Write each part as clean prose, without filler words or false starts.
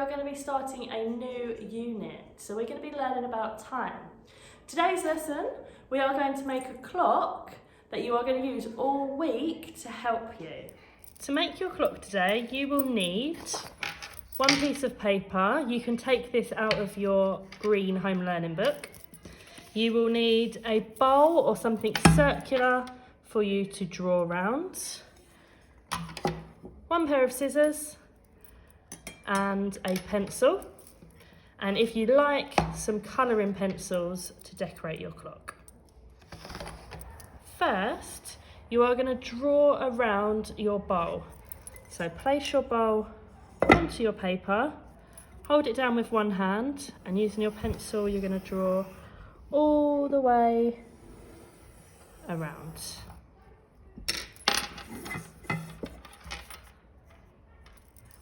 are going to be starting a new unit. So we're going to be learning about time. Today's lesson, we are going to make a clock that you are going to use all week to help you. To make your clock today, you will need one piece of paper. You can take this out of your green home learning book. You will need a bowl or something circular for you to draw around. One pair of scissors and a pencil. And if you like, some colouring pencils to decorate your clock. First, you are going to draw around your bowl. So place your bowl onto your paper, hold it down with one hand, and using your pencil, you're going to draw all the way around.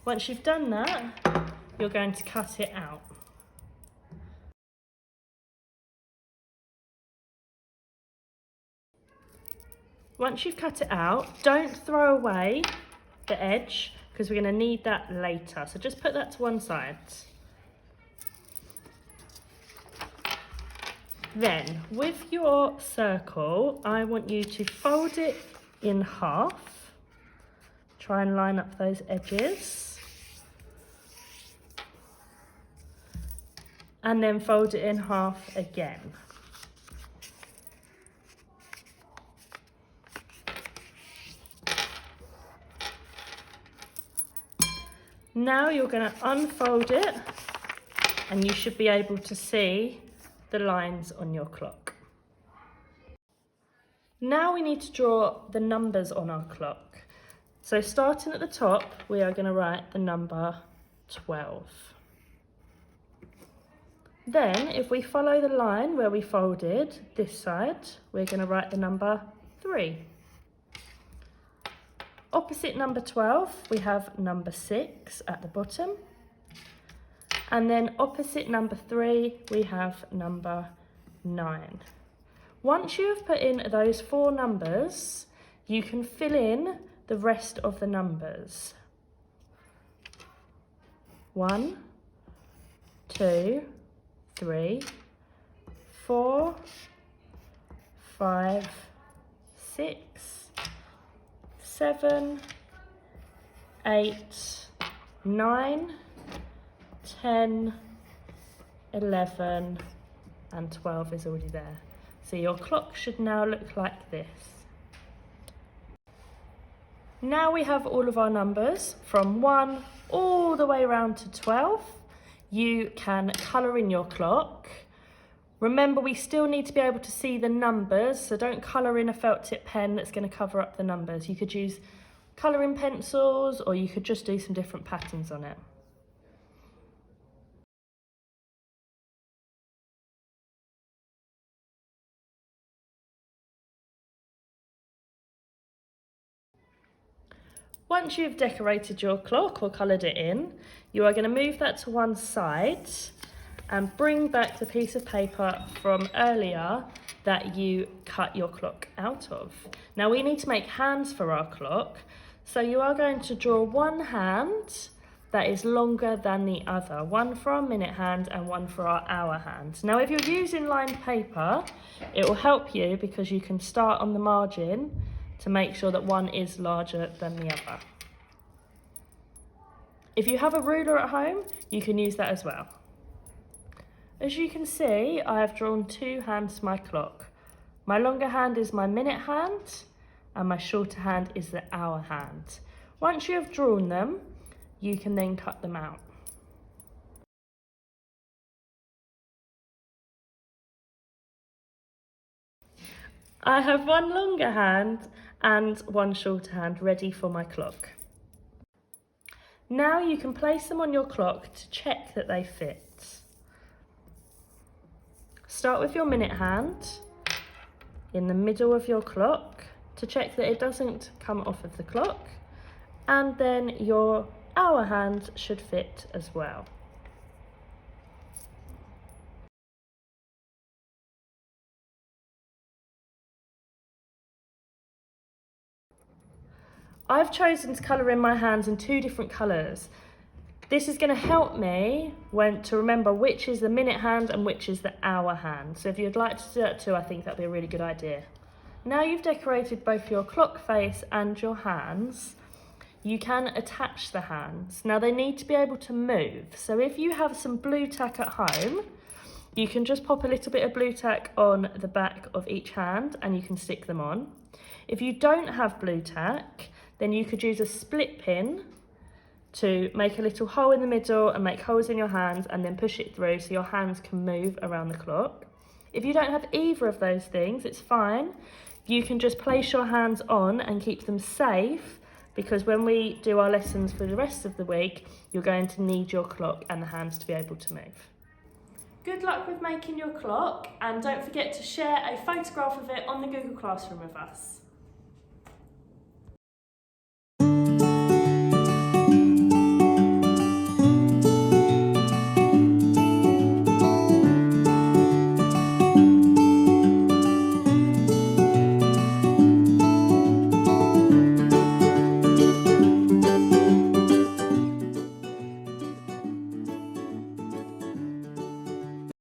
Once you've done that, you're going to cut it out. Once you've cut it out, don't throw away the edge because we're going to need that later. So just put that to one side. Then, with your circle, I want you to fold it in half. Try and line up those edges. And then fold it in half again. Now you're going to unfold it and you should be able to see the lines on your clock. Now we need to draw the numbers on our clock. So starting at the top, we are going to write the number 12. Then if we follow the line where we folded this side, we're going to write the number 3. Opposite number 12, we have number 6 at the bottom. And then opposite number 3, we have number 9. Once you have put in those 4 numbers, you can fill in the rest of the numbers. 1, 2, 3, 4, 5, 6, 7, 8, 9, 10, 11 and 12 is already there. So your clock should now look like this. Now we have all of our numbers from 1 all the way around to 12. You can colour in your clock. Remember, we still need to be able to see the numbers, so don't colour in a felt tip pen that's going to cover up the numbers. You could use colouring pencils or you could just do some different patterns on it. Once you've decorated your clock or coloured it in, you are going to move that to one side and bring back the piece of paper from earlier that you cut your clock out of. Now we need to make hands for our clock, so you are going to draw one hand that is longer than the other, one for our minute hand and one for our hour hand. Now if you're using lined paper, it will help you because you can start on the margin to make sure that one is larger than the other. If you have a ruler at home, you can use that as well. As you can see, I have drawn 2 hands to my clock. My longer hand is my minute hand and my shorter hand is the hour hand. Once you have drawn them, you can then cut them out. I have one longer hand and one shorter hand ready for my clock. Now you can place them on your clock to check that they fit. Start with your minute hand in the middle of your clock to check that it doesn't come off of the clock, and then your hour hand should fit as well. I've chosen to colour in my hands in 2 different colours. This is going to help me to remember which is the minute hand and which is the hour hand. So if you'd like to do that too, I think that'd be a really good idea. Now you've decorated both your clock face and your hands, you can attach the hands. Now they need to be able to move. So if you have some blue tack at home, you can just pop a little bit of blue tack on the back of each hand and you can stick them on. If you don't have blue tack, then you could use a split pin to make a little hole in the middle and make holes in your hands and then push it through so your hands can move around the clock. If you don't have either of those things, it's fine. You can just place your hands on and keep them safe, because when we do our lessons for the rest of the week, you're going to need your clock and the hands to be able to move. Good luck with making your clock, and don't forget to share a photograph of it on the Google Classroom with us.